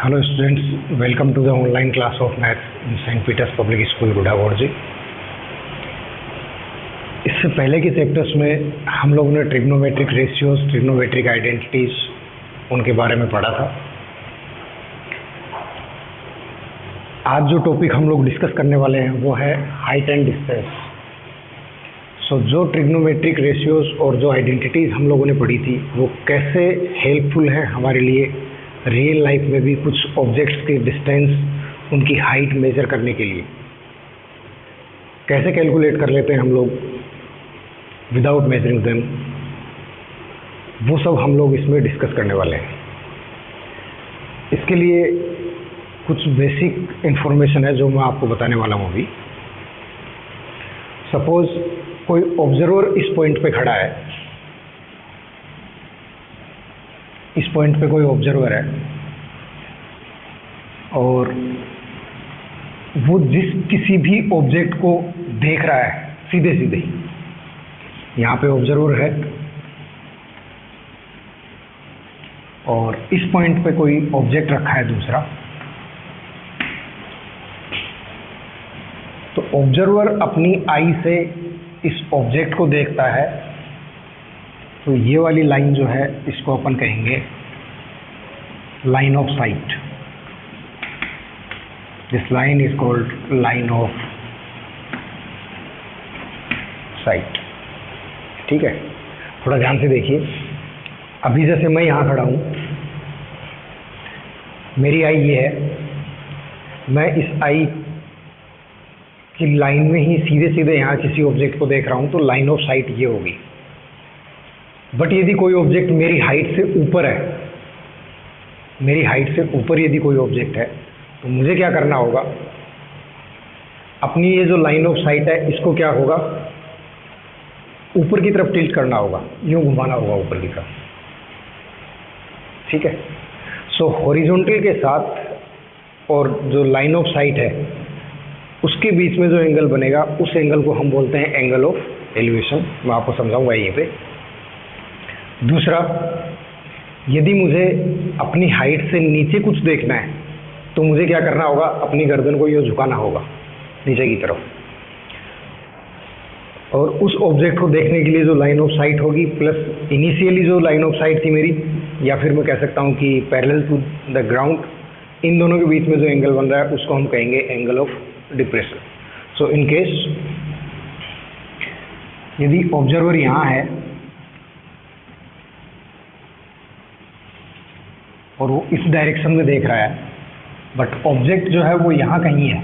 Hello students, welcome to the online class of maths in St. Peter's Public School, गुड़ागौड़जी। इससे पहले के chapters में हम लोगों ने ट्रिग्नोमेट्रिक रेशियोज, ट्रिग्नोमेट्रिक आइडेंटिटीज उनके बारे में पढ़ा था। आज जो टॉपिक हम लोग डिस्कस करने वाले हैं वो है हाइट एंड डिस्टेंस। जो ट्रिग्नोमेट्रिक रेशियोज और जो आइडेंटिटीज़ हम लोगों ने पढ़ी थी वो कैसे हेल्पफुल है हमारे लिए रियल लाइफ में भी कुछ ऑब्जेक्ट्स के डिस्टेंस, उनकी हाइट मेजर करने के लिए कैसे कैलकुलेट कर लेते हैं हम लोग विदाउट मेजरिंग देम, वो सब हम लोग इसमें डिस्कस करने वाले हैं। इसके लिए कुछ बेसिक इन्फॉर्मेशन है जो मैं आपको बताने वाला हूँ अभी। सपोज कोई ऑब्जर्वर इस पॉइंट पे खड़ा है, इस पॉइंट पे कोई ऑब्जर्वर है और वो जिस किसी भी ऑब्जेक्ट को देख रहा है सीधे सीधे, यहाँ पे ऑब्जर्वर है और इस पॉइंट पे कोई ऑब्जेक्ट रखा है दूसरा, तो ऑब्जर्वर अपनी आई से इस ऑब्जेक्ट को देखता है। तो ये वाली लाइन जो है इसको अपन कहेंगे line of site. This line is called line of site. ठीक है, थोड़ा ध्यान से देखिए। अभी जैसे मैं यहाँ खड़ा हूँ, मेरी आई ये है, मैं इस आई की लाइन में ही सीधे सीधे यहाँ किसी ऑब्जेक्ट को देख रहा हूँ, तो लाइन ऑफ साइट ये होगी। बट यदि कोई ऑब्जेक्ट मेरी हाइट से ऊपर है, मेरी हाइट से ऊपर यदि कोई ऑब्जेक्ट है, तो मुझे क्या करना होगा, अपनी ये जो लाइन ऑफ साइट है इसको क्या होगा, ऊपर की तरफ टिल्ट करना होगा, यूँ घुमाना होगा ऊपर की तरफ। ठीक है, सो हॉरिजॉन्टल के साथ और जो लाइन ऑफ साइट है उसके बीच में जो एंगल बनेगा उस एंगल को हम बोलते हैं एंगल ऑफ एलिवेशन। मैं आपको समझाऊंगा यहीं पे। दूसरा, यदि मुझे अपनी हाइट से नीचे कुछ देखना है तो मुझे क्या करना होगा, अपनी गर्दन को यूँ झुकाना होगा नीचे की तरफ, और उस ऑब्जेक्ट को देखने के लिए जो लाइन ऑफ साइट होगी प्लस इनिशियली जो लाइन ऑफ साइट थी मेरी, या फिर मैं कह सकता हूँ कि पैरेलल टू द ग्राउंड, इन दोनों के बीच में जो एंगल बन रहा है उसको हम कहेंगे angle of depression. So in case यदि ऑब्जर्वर यहाँ है और वो इस डायरेक्शन में देख रहा है, बट ऑब्जेक्ट जो है वो यहाँ कहीं है,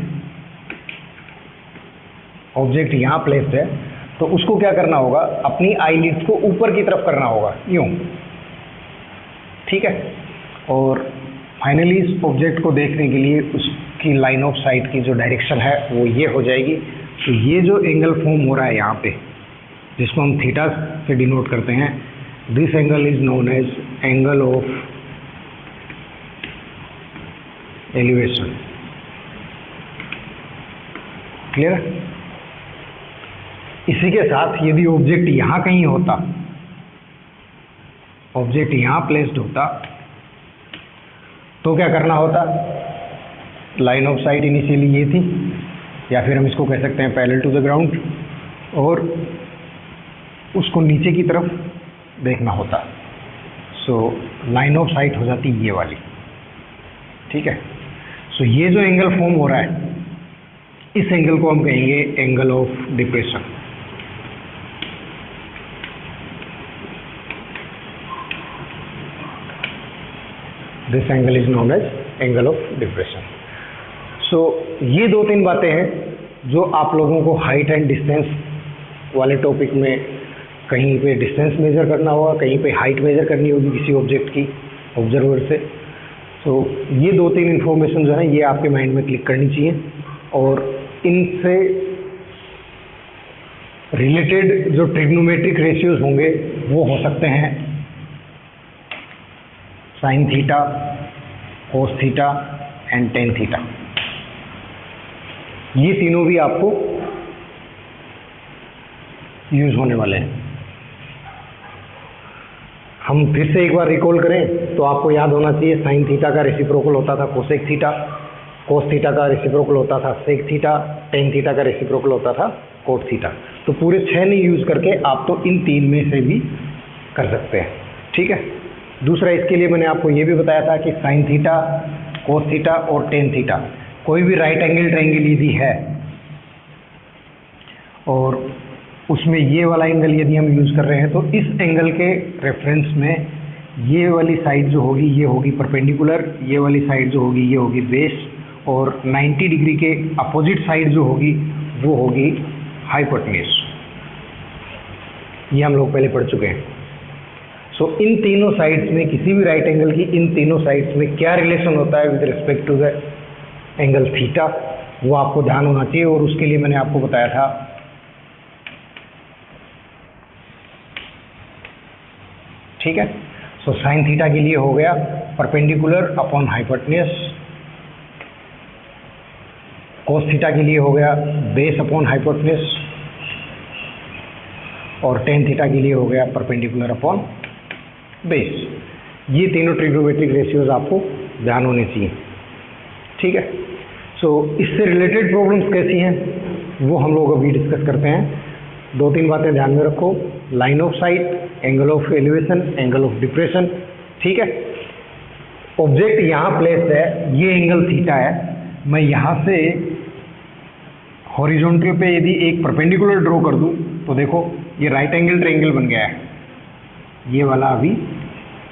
ऑब्जेक्ट यहाँ प्लेस्ड है, तो उसको क्या करना होगा, अपनी आईलिड्स को ऊपर की तरफ करना होगा यूँ। ठीक है, और फाइनली इस ऑब्जेक्ट को देखने के लिए उसकी लाइन ऑफ साइट की जो डायरेक्शन है वो ये हो जाएगी। तो ये जो एंगल फॉर्म हो रहा है यहाँ पे, जिसको हम थीटा से डिनोट करते हैं, this angle is known as angle of elevation. Clear? इसी के साथ यदि ऑब्जेक्ट यहाँ कहीं होता, ऑब्जेक्ट यहाँ प्लेस्ड होता, तो क्या करना होता, लाइन ऑफ साइट इनिशियली ये थी, या फिर हम इसको कह सकते हैं पैरेलल टू द ग्राउंड, और उसको नीचे की तरफ देखना होता। सो लाइन ऑफ साइट हो जाती ये वाली। ठीक है, सो ये जो एंगल फॉर्म हो रहा है, इस एंगल को हम कहेंगे angle of depression. This angle is known as angle of depression. So ये दो तीन बातें हैं जो आप लोगों को हाइट एंड डिस्टेंस वाले टॉपिक में, कहीं पे डिस्टेंस मेजर करना होगा, कहीं पे हाइट मेजर करनी होगी किसी ऑब्जेक्ट की ऑब्जर्वर से। तो ये दो तीन इन्फॉर्मेशन जो है ये आपके माइंड में क्लिक करनी चाहिए, और इनसे रिलेटेड जो ट्रिग्नोमेट्रिक रेशियोज होंगे वो हो सकते हैं sine theta, cos theta and tan theta. ये तीनों भी आपको यूज होने वाले हैं। हम फिर से एक बार रिकॉल करें तो आपको याद होना चाहिए साइन थीटा का रेसिप्रोकल होता था कोसेक थीटा, कोस थीटा का रेसिप्रोकल होता था सेक थीटा, टेन थीटा का रेसिप्रोकल होता था कोट थीटा। तो पूरे 6 नहीं यूज़ करके आप तो इन 3 में से भी कर सकते हैं, ठीक है। दूसरा, इसके लिए मैंने आपको ये भी बताया था कि साइन थीटा, कोस थीटा और टेन थीटा कोई भी राइट एंगल ट्रायंगल यदि है और उसमें ये वाला एंगल यदि हम यूज़ कर रहे हैं तो इस एंगल के रेफरेंस में ये वाली साइड जो होगी ये होगी परपेंडिकुलर, ये वाली साइड जो होगी ये होगी बेस, और 90 डिग्री के अपोजिट साइड जो होगी वो होगी हाइपोटेन्यूज। ये हम लोग पहले पढ़ चुके हैं। सो इन तीनों साइड्स में, किसी भी राइट एंगल की इन तीनों साइड्स में क्या रिलेशन होता है with respect to the angle theta, वो आपको ध्यान होना चाहिए। और उसके लिए मैंने आपको बताया था ठीक है। सो साइन थीटा के लिए हो गया perpendicular upon hypotenuse, cos theta के लिए हो गया बेस अपॉन हाइपोटेन्यूज, और टेन थीटा के लिए हो गया परपेंडिकुलर अपॉन बेस। ये तीनों ट्रिग्नोमेट्रिक रेशियोज आपको ध्यान होने चाहिए, ठीक है। सो इससे रिलेटेड प्रॉब्लम्स कैसी हैं वो हम लोग अभी डिस्कस करते हैं। 2-3 बातें ध्यान में रखो, line of site, angle of elevation, angle of depression, ठीक है। ऑब्जेक्ट यहाँ प्लेस्ड है, ये एंगल थीटा है, मैं यहाँ से हॉरिजॉन्टल पे यदि एक परपेंडिकुलर ड्रॉ कर दूँ तो देखो ये राइट एंगल ट्रायंगल बन गया है, ये वाला अभी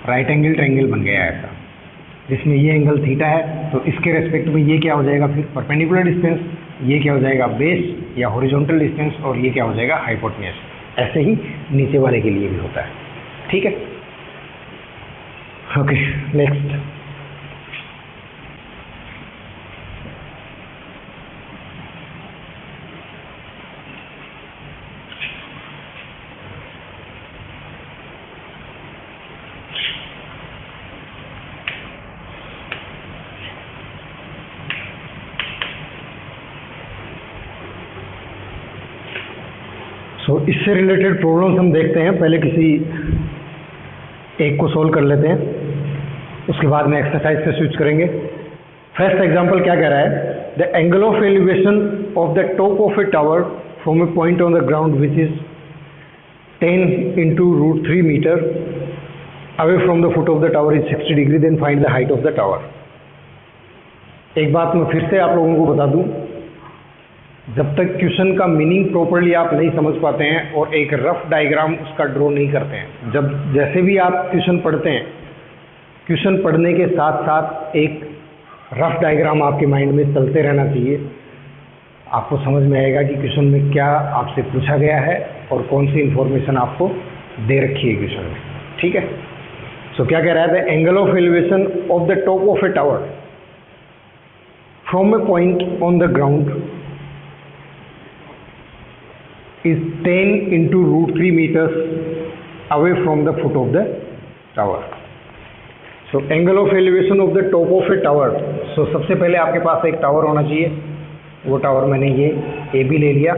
राइट एंगल ट्रायंगल बन गया है ऐसा, जिसमें ये एंगल थीटा है। तो इसके रेस्पेक्ट में ये क्या हो जाएगा फिर परपेंडिकुलर डिस्टेंस, ये क्या हो जाएगा बेस या हॉरिजॉन्टल डिस्टेंस, और ये क्या हो जाएगा हाइपोटेन्यूज। ऐसे ही नीचे वाले के लिए भी होता है, ठीक है। Okay, next. तो इससे रिलेटेड प्रॉब्लम्स हम देखते हैं, पहले किसी एक को सोल्व कर लेते हैं, उसके बाद में एक्सरसाइज पे स्विच करेंगे। फर्स्ट एग्जांपल क्या कह रहा है, the angle of elevation of the top of a tower from a point on the ground which is 10 into √3 meter away from the foot of the tower is 60 degree, then find the height of the tower. एक बात मैं फिर से आप लोगों को बता दूं, जब तक क्वेश्चन का मीनिंग प्रॉपरली आप नहीं समझ पाते हैं और एक रफ डायग्राम उसका ड्रॉ नहीं करते हैं, जब जैसे भी आप क्वेश्चन पढ़ते हैं, क्वेश्चन पढ़ने के साथ साथ एक रफ डायग्राम आपके माइंड में चलते रहना चाहिए। आपको समझ में आएगा कि क्वेश्चन में क्या आपसे पूछा गया है और कौन सी इंफॉर्मेशन आपको दे रखी है क्वेश्चन में, ठीक है। सो क्या कह रहा है, the angle of elevation of the top of a tower from a point on the ground is 10 into √3 meters away from the foot of the tower. So angle of elevation of the top of a tower. So सबसे पहले आपके पास एक tower होना चाहिए, वो tower मैंने ये AB ले लिया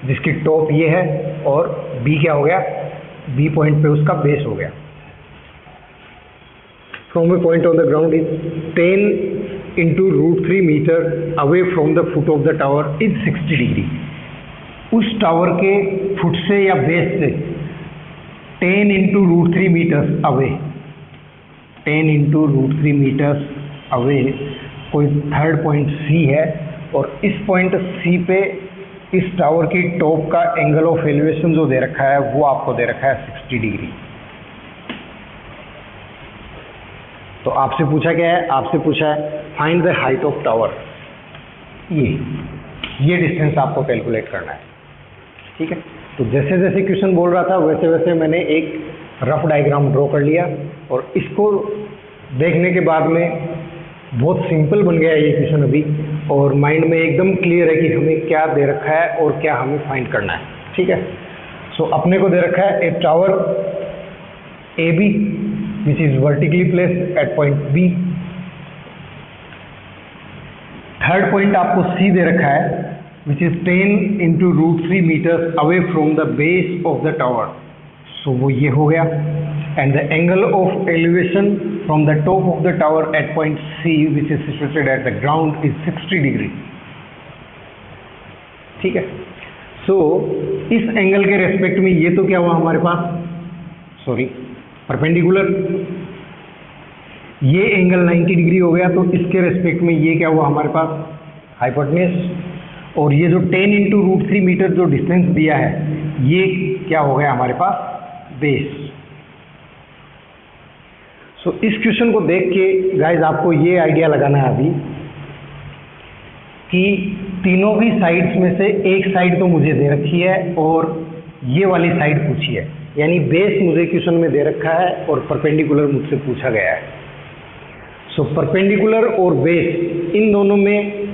जिसकी टॉप ये है और B क्या हो गया, B पॉइंट पे उसका बेस हो गया। From a point on the ground is 10 into √3 meter away from the foot of the tower is 60 degree. उस टावर के फुट से या बेस से 10 into √3 metres away, 10 into √3 metres away कोई थर्ड पॉइंट C है, और इस पॉइंट C पे इस टावर की टॉप का एंगल ऑफ एलिवेशन जो दे रखा है वो आपको दे रखा है 60 डिग्री। तो आपसे पूछा क्या है, आपसे पूछा है find the height of tower. ये डिस्टेंस आपको कैलकुलेट करना है, ठीक है। तो जैसे जैसे क्वेश्चन बोल रहा था वैसे वैसे मैंने एक रफ डायग्राम ड्रॉ कर लिया, और इसको देखने के बाद में बहुत सिंपल बन गया ये क्वेश्चन अभी, और माइंड में एकदम क्लियर है कि हमें क्या दे रखा है और क्या हमें फाइंड करना है, ठीक है। सो अपने को दे रखा है ए tower AB which is vertically placed at point B। Third point आपको C दे रखा है which is 10 into √3 meters away from the base of the tower. So वो ये हो गया, and the angle of elevation from the top of the tower at point C which is situated at the ground is 60 degree. ठीक है, सो इस angle के respect में ये तो क्या हुआ हमारे पास, सॉरी परपेंडिकुलर, ये एंगल 90 डिग्री हो गया, तो इसके रेस्पेक्ट में ये क्या हुआ हमारे पास हाइपोटेन्यूज, और ये जो 10 इंटू √3 मीटर जो डिस्टेंस दिया है ये क्या हो गया हमारे पास बेस। सो इस क्वेश्चन को देख के गाइज आपको ये आइडिया लगाना है अभी कि तीनों भी साइड्स में से एक साइड तो मुझे दे रखी है और ये वाली साइड पूछी है, यानी बेस मुझे क्वेश्चन में दे रखा है और परपेंडिकुलर मुझसे पूछा गया है। सो परपेंडिकुलर और बेस इन दोनों में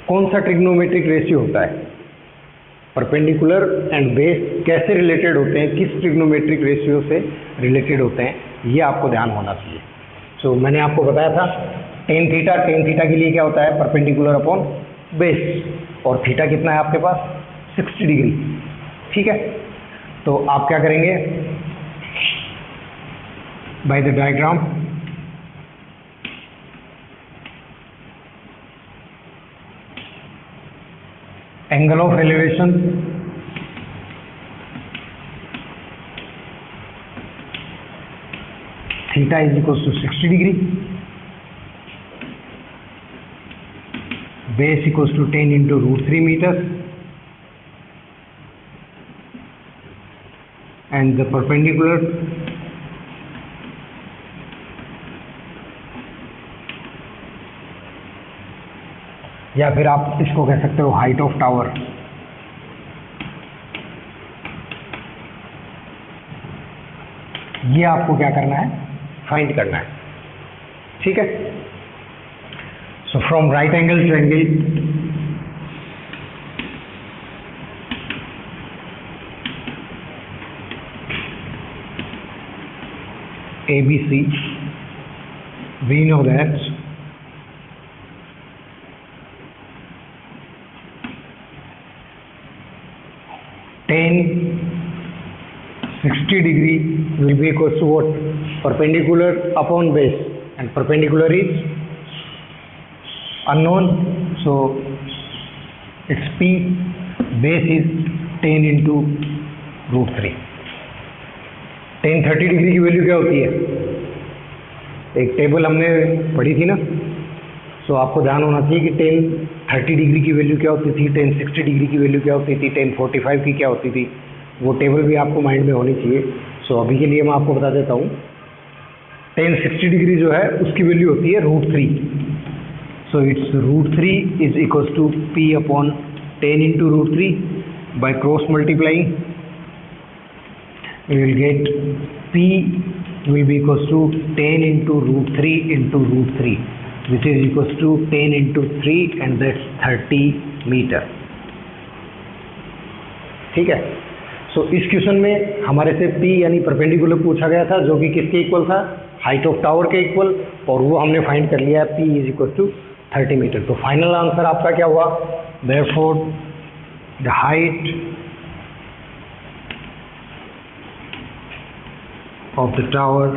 कौन सा ट्रिग्नोमेट्रिक रेशियो होता है, परपेंडिकुलर एंड बेस कैसे रिलेटेड होते हैं, किस ट्रिग्नोमेट्रिक रेशियो से रिलेटेड होते हैं, ये आपको ध्यान होना चाहिए। सो मैंने आपको बताया था टेन थीटा के लिए क्या होता है परपेंडिकुलर अपॉन बेस, और थीटा कितना है आपके पास 60 डिग्री। ठीक है, तो आप क्या करेंगे by the diagram, angle of elevation theta is equal to 60 degree, base equals to 10 into √3 meter and the perpendicular या फिर आप इसको कह सकते हो हाइट ऑफ टावर। ये आपको क्या करना है फाइंड करना है। ठीक है, so from right angle triangle ABC we know that tan 60 degree will be equals to what, perpendicular upon base, and perpendicular is unknown, so its P, base is 10 into √3। tan 30 degree की value क्या होती है, एक table हमने पढ़ी थी ना, सो आपको ध्यान होना चाहिए कि tan 30 डिग्री की वैल्यू क्या होती थी, tan 60 डिग्री की वैल्यू क्या होती थी, tan 45 की क्या होती थी, वो टेबल भी आपको माइंड में होनी चाहिए। सो अभी के लिए मैं आपको बता देता हूँ, tan 60 डिग्री जो है उसकी वैल्यू होती है √3, so it's √3 is equals to P upon 10 into √3 by cross multiplying we will get P will be equals to 10 into √3 into √3 which is equals to 10 into 3 and that's 30 metre. ठीक है, सो इस question में हमारे से P यानी perpendicular पूछा गया था जो कि किसके इक्वल था, हाइट ऑफ टावर के इक्वल, और वो हमने फाइंड कर लिया है P is equal to 30 meter. तो फाइनल आंसर आपका क्या हुआ, therefore the height of the tower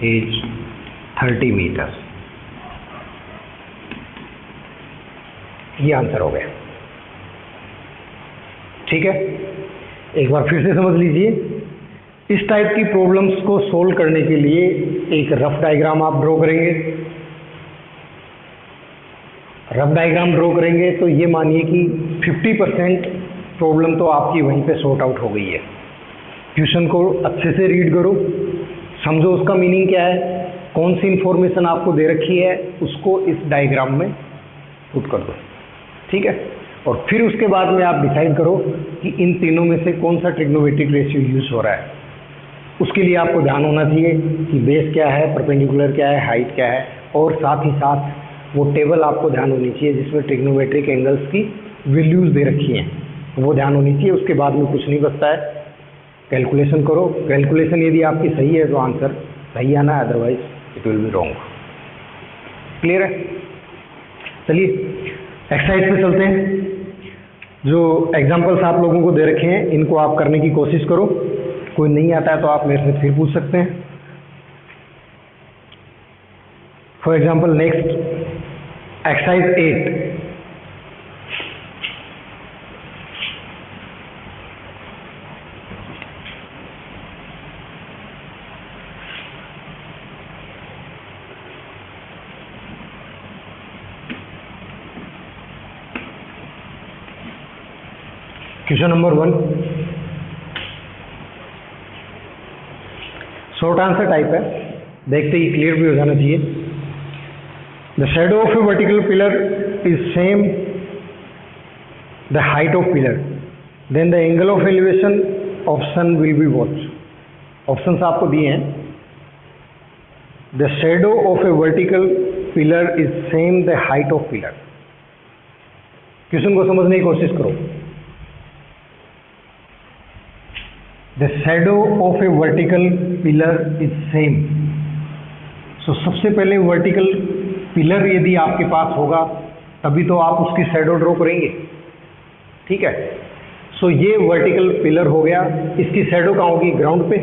is 30 meters। ये आंसर हो गया। ठीक है, एक बार फिर से समझ लीजिए, इस टाइप की प्रॉब्लम्स को सोल्व करने के लिए एक रफ डायग्राम आप ड्रॉ करेंगे। रफ डायग्राम ड्रॉ करेंगे तो ये मानिए कि 50% प्रॉब्लम तो आपकी वहीं पे सॉर्ट आउट हो गई है। क्वेश्चन को अच्छे से रीड करो, समझो उसका मीनिंग क्या है, कौन सी इंफॉर्मेशन आपको दे रखी है उसको इस डायग्राम में पुट कर दो। ठीक है, और फिर उसके बाद में आप डिसाइड करो कि इन तीनों में से कौन सा ट्रिग्नोमेट्रिक रेशियो यूज हो रहा है। उसके लिए आपको ध्यान होना चाहिए कि बेस क्या है, परपेंडिकुलर क्या है, हाइट क्या है, और साथ ही साथ वो टेबल आपको ध्यान होनी चाहिए जिसमें ट्रिग्नोमेट्रिक एंगल्स की वैल्यूज दे रखी हैं, वो ध्यान होनी चाहिए। उसके बाद में कुछ नहीं बचता है, कैलकुलेशन करो। कैलकुलेशन यदि आपकी सही है तो आंसर सही आना है, otherwise it will be wrong. Clear है? चलिए एक्सरसाइज पे चलते हैं। जो एग्जाम्पल्स आप लोगों को दे रखे हैं इनको आप करने की कोशिश करो, कोई नहीं आता है तो आप मेरे से फिर पूछ सकते हैं। For example next exercise 8। Question number 1 short answer type है, देखते ही क्लियर भी हो जाना चाहिए। The shadow of a vertical pillar is same the height of pillar, then the angle of elevation of sun will be what. Options आपको दिए हैं। The shadow of a vertical pillar is same the height of pillar. Question को समझने की कोशिश करो। The shadow of a vertical pillar is same. So सबसे पहले वर्टिकल पिलर यदि आपके पास होगा तभी तो आप उसकी शैडो ड्रॉ करेंगे, ठीक है। सो ये वर्टिकल पिलर हो गया, इसकी शैडो कहाँ होगी? ग्राउंड पे।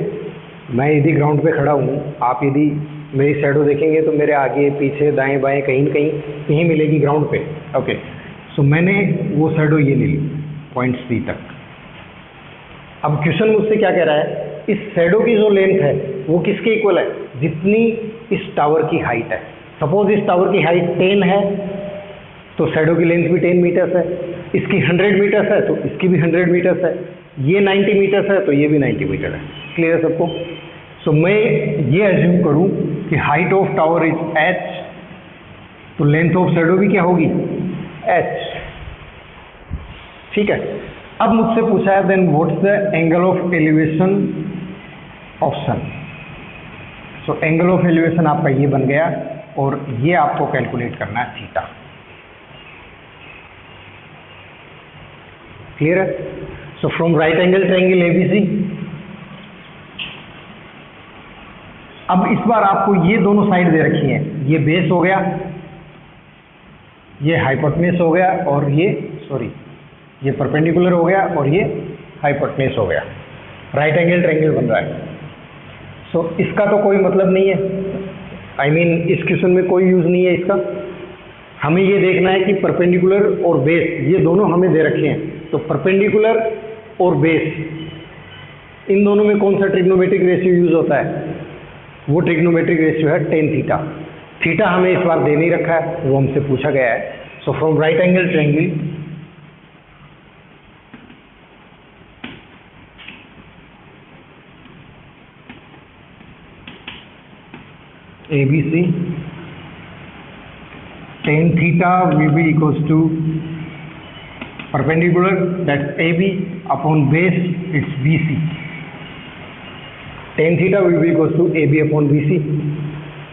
मैं यदि ग्राउंड पे खड़ा हूँ, आप यदि मेरी शैडो देखेंगे तो मेरे आगे पीछे दाएं बाएं कहीं न कहीं कहीं मिलेगी ग्राउंड पे। ओके, सो मैंने वो शैडो ये ले ली पॉइंट सी तक। अब क्वेश्चन मुझसे क्या कह रहा है, इस शैडो की जो लेंथ है वो किसके इक्वल है? जितनी इस टावर की हाइट है। सपोज इस टावर की हाइट 10 है तो शैडो की लेंथ भी 10 मीटर्स है। इसकी 100 मीटर्स है तो इसकी भी 100 मीटर्स है। ये 90 मीटर्स है तो ये भी 90 मीटर है। क्लियर है सबको? सो मैं ये एज्यूम करूं कि height of tower is h, तो लेंथ ऑफ शैडो भी क्या होगी? h, ठीक है। अब मुझसे पूछा है then what's the angle of elevation of sun. So angle of elevation आपका ये बन गया और ये आपको कैलकुलेट करना है थीटा। क्लियर है? So from right angle triangle ABC. अब इस बार आपको ये दोनों साइड दे रखी हैं, ये बेस हो गया, ये हाइपोटेन्यूज हो गया और ये परपेंडिकुलर हो गया और ये हाइपोटेन्यूज हो गया। राइट एंगल ट्रायंगल बन रहा है। सो इसका तो कोई मतलब नहीं है, आई मीन इस क्वेश्चन में कोई यूज नहीं है इसका। हमें ये देखना है कि परपेंडिकुलर और बेस ये दोनों हमें दे रखे हैं, तो परपेंडिकुलर और बेस इन दोनों में कौन सा ट्रिग्नोमेट्रिक रेशियो यूज होता है? वो ट्रिग्नोमेट्रिक रेशियो है tan थीटा। थीटा हमें इस बार दे नहीं रखा है, वो हमसे पूछा गया है। So from right angle triangle ABC, tan theta will be equals to perpendicular, that's AB, upon base it's BC. Tan theta will be equals to AB upon BC,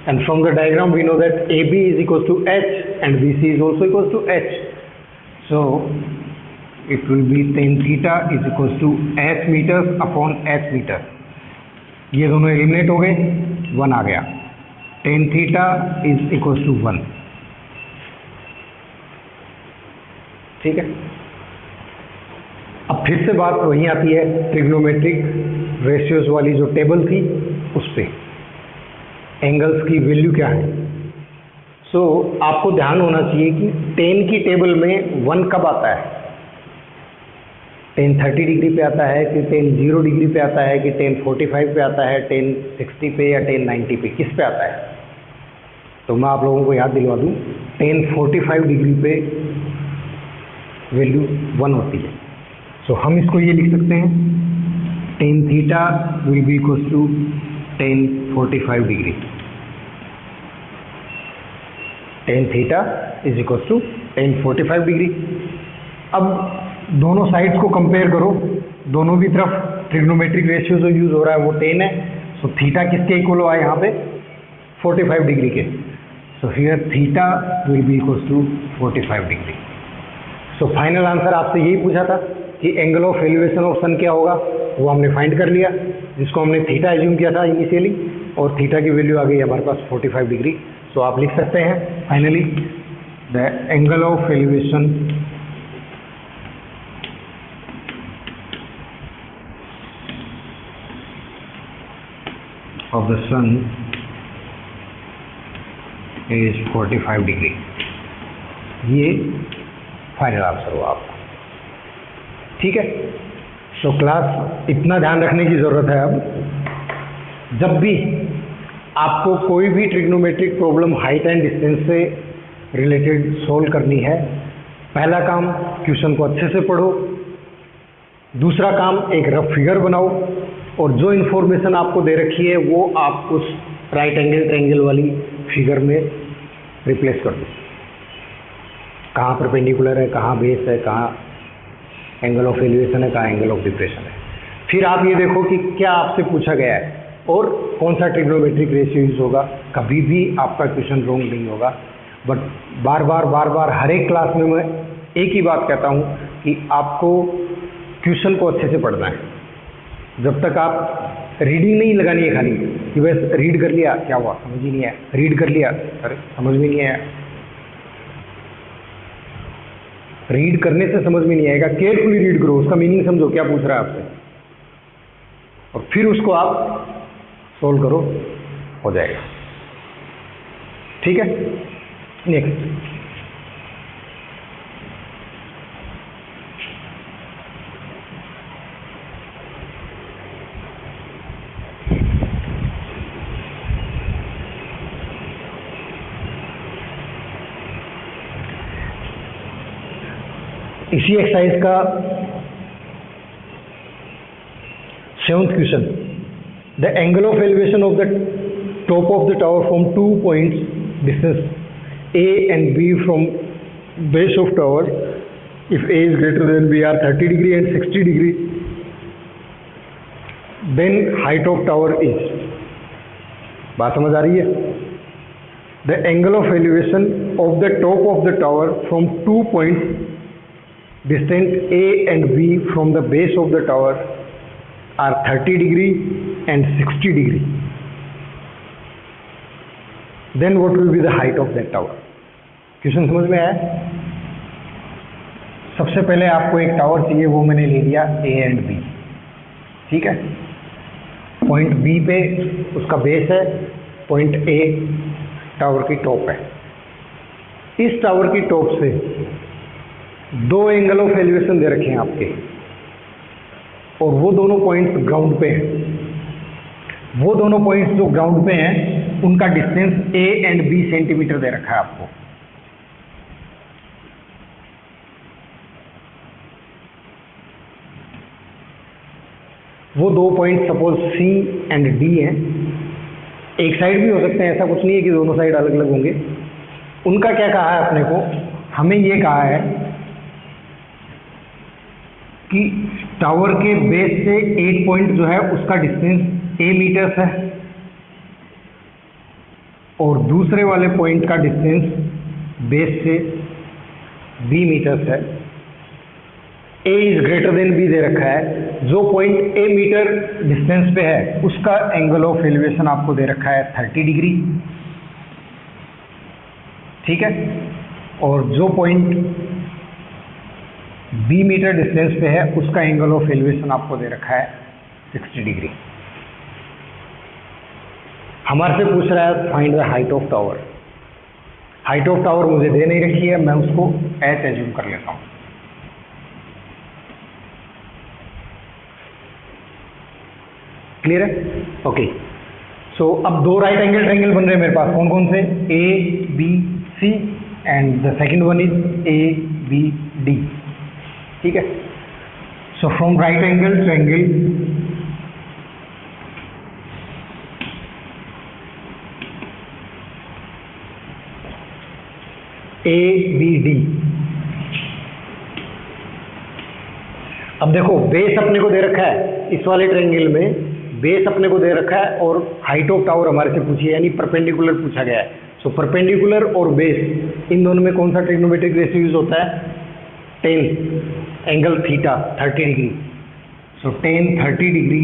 and from the diagram we know that AB is equals to H and BC is also equals to H. So it will be tan theta is equals to H meters upon H meter. ये दोनों eliminate हो गए, 1 आ गया। tan theta is equals to 1, ठीक है। अब फिर से बात वहीं आती है ट्रिग्नोमेट्रिक रेशियोज वाली जो टेबल थी उस पे एंगल्स की वैल्यू क्या है। सो आपको ध्यान होना चाहिए कि tan की टेबल में 1 कब आता है? tan 30 डिग्री पे आता है कि tan 0 डिग्री पे आता है कि tan 45 पे आता है, tan 60 पे या tan 90 पे, किस पे आता है? तो मैं आप लोगों को याद दिलवा दूं, tan 45 डिग्री पे वैल्यू 1 होती है। सो हम इसको ये लिख सकते हैं tan theta will be equals to tan 45 degree. tan theta is equals to tan 45 degree. अब दोनों साइड्स को कंपेयर करो, दोनों की तरफ ट्रिग्नोमेट्रिक रेशियो जो यूज हो रहा है वो 10 है। सो थीटा किसके इक्वल हुआ है यहाँ पे? 45 डिग्री के। So here theta will be equals to 45 degree. So final answer आपसे यही पूछा था कि angle of elevation of sun क्या होगा, वो हमने फाइंड कर लिया, जिसको हमने थीटा एज्यूम किया था इनिशियली, और थीटा की वैल्यू आ गई हमारे पास 45 डिग्री। सो आप लिख सकते हैं finally the angle of elevation of the sun is 45 degree. ये फाइनल आंसर हुआ आपका, ठीक है। तो क्लास इतना ध्यान रखने की ज़रूरत है, अब जब भी आपको कोई भी trigonometric problem height and distance से रिलेटेड सोल्व करनी है, पहला काम क्वेश्चन को अच्छे से पढ़ो, दूसरा काम एक रफ फिगर बनाओ, और जो इन्फॉर्मेशन आपको दे रखी है वो आप उस राइट एंगल ट्रायंगल वाली फिगर में रिप्लेस कर दो। कहाँ परपेंडिकुलर है, कहाँ बेस है, कहाँ एंगल ऑफ एलिवेशन है, कहाँ एंगल ऑफ डिप्रेशन है। फिर आप ये देखो कि क्या आपसे पूछा गया है और कौन सा ट्रिग्नोमेट्रिक रेशियो यूज होगा। कभी भी आपका क्वेश्चन रॉन्ग नहीं होगा। बट बार बार हर एक क्लास में मैं एक ही बात कहता हूँ कि आपको क्वेश्चन को अच्छे से पढ़ना है। जब तक आप रीडिंग नहीं लगानी है खाली कि बस रीड कर लिया, क्या हुआ समझ ही नहीं आया, रीड कर लिया, अरे समझ में नहीं आया। रीड करने से समझ में नहीं आएगा, केयरफुली रीड करो, उसका मीनिंग समझो क्या पूछ रहा है आपसे, और फिर उसको आप सोल्व करो, हो जाएगा, ठीक है। नेक्स्ट, इसी एक्सरसाइज का 7th question, the angle of elevation of the top of the tower from 2 points distance A and B from base of tower, if A is greater than B are 30 degree and 60 degree, then height of tower is, बात समझ आ रही है? The angle of elevation of the top of the tower from 2 points distant A and B from the base of the tower are 30 degree and 60 degree. Then what will be the height of that tower? Question समझ में आया? सबसे पहले आपको एक tower चाहिए, वो मैंने ले लिया A एंड B, ठीक है। पॉइंट B पे उसका बेस है, पॉइंट A टावर की टॉप है। इस टावर की टॉप से दो एंगल ऑफ एलिवेशन दे रखे हैं आपके, और वो दोनों पॉइंट्स ग्राउंड पे हैं। वो दोनों पॉइंट्स जो ग्राउंड पे हैं उनका distance A and B centimetre दे रखा है आपको। वो दो point suppose C and D हैं, एक साइड भी हो सकते हैं, ऐसा कुछ नहीं है कि दोनों साइड अलग अलग होंगे। उनका क्या कहा है अपने को, हमें ये कहा है कि टावर के बेस से एक पॉइंट जो है उसका डिस्टेंस A मीटर्स है, और दूसरे वाले पॉइंट का डिस्टेंस बेस से B मीटर्स है। A is greater than B दे रखा है। जो पॉइंट A मीटर डिस्टेंस पे है उसका एंगल ऑफ एलिवेशन आपको दे रखा है 30 डिग्री, ठीक है। और जो पॉइंट B मीटर डिस्टेंस पे है उसका एंगल ऑफ एलिवेशन आपको दे रखा है 60 डिग्री। हमारे से पूछ रहा है find the height of tower. Height of tower मुझे दे नहीं रखी है, मैं उसको H एज्यूम कर लेता हूँ। क्लियर है? ओके। सो अब दो राइट एंगल ट्रायंगल बन रहे हैं मेरे पास, कौन कौन से? A B C and the second one is A B D, ठीक है। So from right angle triangle A B D, अब देखो बेस अपने को दे रखा है, इस वाले ट्रायंगल में बेस अपने को दे रखा है और हाइट ऑफ टावर हमारे से पूछी है, यानी परपेंडिकुलर पूछा गया है। सो परपेंडिकुलर और बेस इन दोनों में कौन सा ट्रिग्नोमेट्रिक रेशियो यूज होता है? tan angle theta 30 degree. So tan 30 degree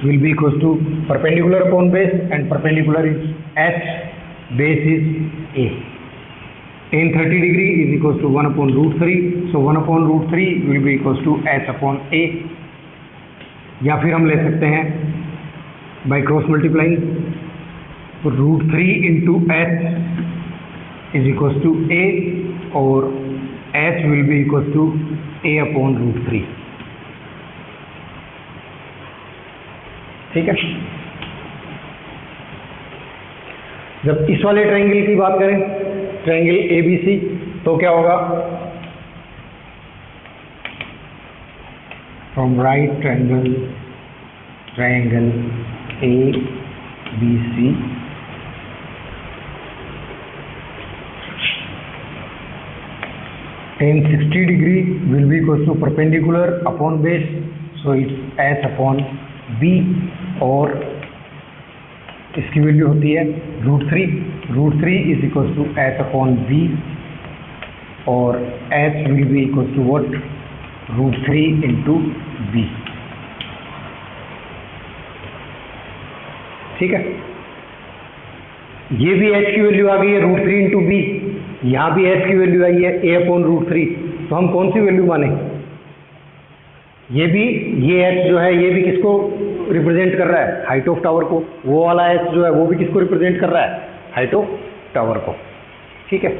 will be equal to perpendicular upon base, and perpendicular is H, base is A। tan 30 degree is equal to 1/√3, so 1/√3 will be equal to H upon A। या फिर हम ले सकते हैं by cross multiplying. तो √3 into h is equals to a और h will be equals to a upon √3. ठीक है। जब इस वाले ट्रायंगल की बात करें, ट्रायंगल ABC, तो क्या होगा? From right triangle ABC tan 60 degree will be equals to perpendicular upon base, so it's h upon b और इसकी वैल्यू होती है √3 is equals to h upon b और h will be equals to what? √3 into b. ठीक है, ये भी h की वैल्यू आ गई है √3 into b, यहाँ भी h की वैल्यू आई है a upon √3, तो हम कौन सी वैल्यू माने? ये h जो है ये भी किसको रिप्रेजेंट कर रहा है? हाइट ऑफ टावर को। वो वाला h जो है वो भी किसको रिप्रेजेंट कर रहा है? हाइट ऑफ टावर को। ठीक है,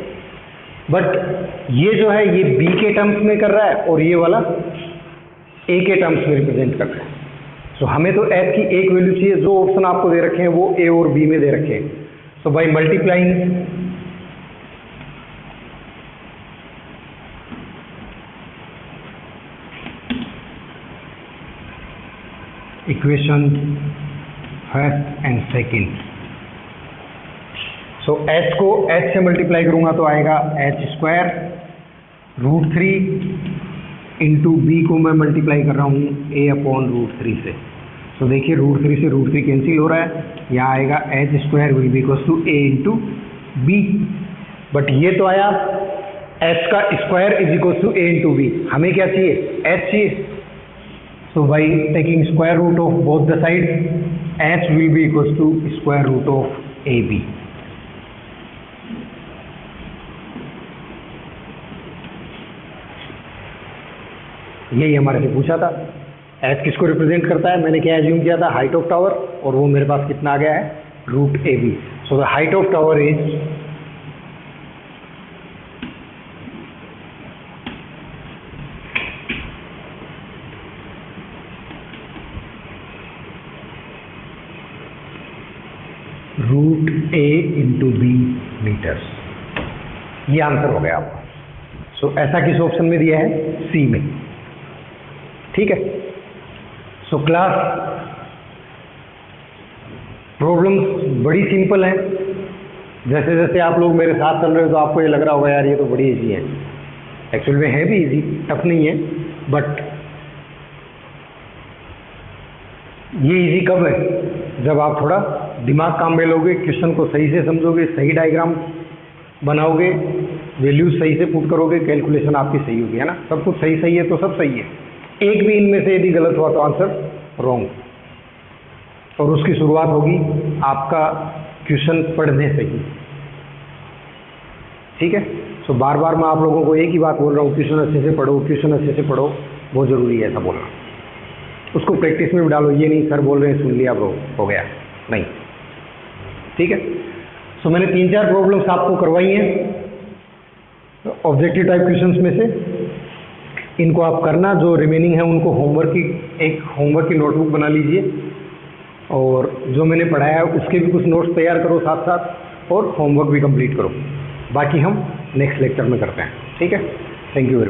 बट ये जो है ये b के टर्म्स में कर रहा है और ये वाला a के टर्म्स में रिप्रेजेंट कर रहा है। सो हमें तो h की एक वैल्यू चाहिए, जो ऑप्शन आपको दे रखे हैं वो a और b में दे रखे हैं। So by multiplying equation first and second, so h को h से मल्टीप्लाई करूंगा तो आएगा h² √3 इंटू b को मैं मल्टीप्लाई कर रहा हूँ a अपॉन √3 से। तो देखिए √3 से √3 कैंसिल हो रहा है, यहाँ आएगा h² will be equals to a into b, but ये तो आया h का square is equals to a into b, हमें क्या चाहिए? h चाहिए। So by taking square root of both the sides, h will be equals to square root of ab. यही हमारे से पूछा था, h किसको रिप्रेजेंट करता है? मैंने क्या एज्यूम किया था? हाइट ऑफ टावर, और वो मेरे पास कितना आ गया है? √ab. So the height of tower is √a into b meters. ये आंसर हो गया आपका। सो ऐसा किस ऑप्शन में दिया है? सी में। ठीक है, सो क्लास प्रॉब्लम्स बड़ी सिंपल हैं। जैसे जैसे आप लोग मेरे साथ चल रहे हो तो आपको ये लग रहा होगा यार ये तो बड़ी इजी है। एक्चुअल में है भी इजी, टफ नहीं है, बट ये इजी कब है? जब आप थोड़ा दिमाग काम में लोगे, क्वेश्चन को सही से समझोगे, सही डायग्राम बनाओगे, वैल्यूज सही से पुट करोगे, कैलकुलेशन आपकी सही होगी, है ना। सब कुछ सही सही है तो सब सही है, एक भी इनमें से यदि गलत हुआ तो आंसर रॉन्ग, और उसकी शुरुआत होगी आपका क्वेश्चन पढ़ने से ही। ठीक है, सो बार बार मैं आप लोगों को एक ही बात बोल रहा हूँ, क्वेश्चन अच्छे से पढ़ो, क्वेश्चन अच्छे से पढ़ो, बहुत ज़रूरी है ऐसा बोलना। उसको प्रैक्टिस में भी डालो, ये नहीं सर बोल रहे हैं सुन लिया ब्रो हो गया, नहीं। ठीक है, सो मैंने 3-4 प्रॉब्लम्स आपको करवाई हैं ऑब्जेक्टिव टाइप क्वेश्चंस में से। इनको आप करना, जो रिमेनिंग है उनको होमवर्क की नोटबुक बना लीजिए, और जो मैंने पढ़ाया है उसके भी कुछ नोट्स तैयार करो साथ साथ, और होमवर्क भी कंप्लीट करो। बाकी हम नेक्स्ट लेक्चर में करते हैं। ठीक है, थैंक यू वेरी मच।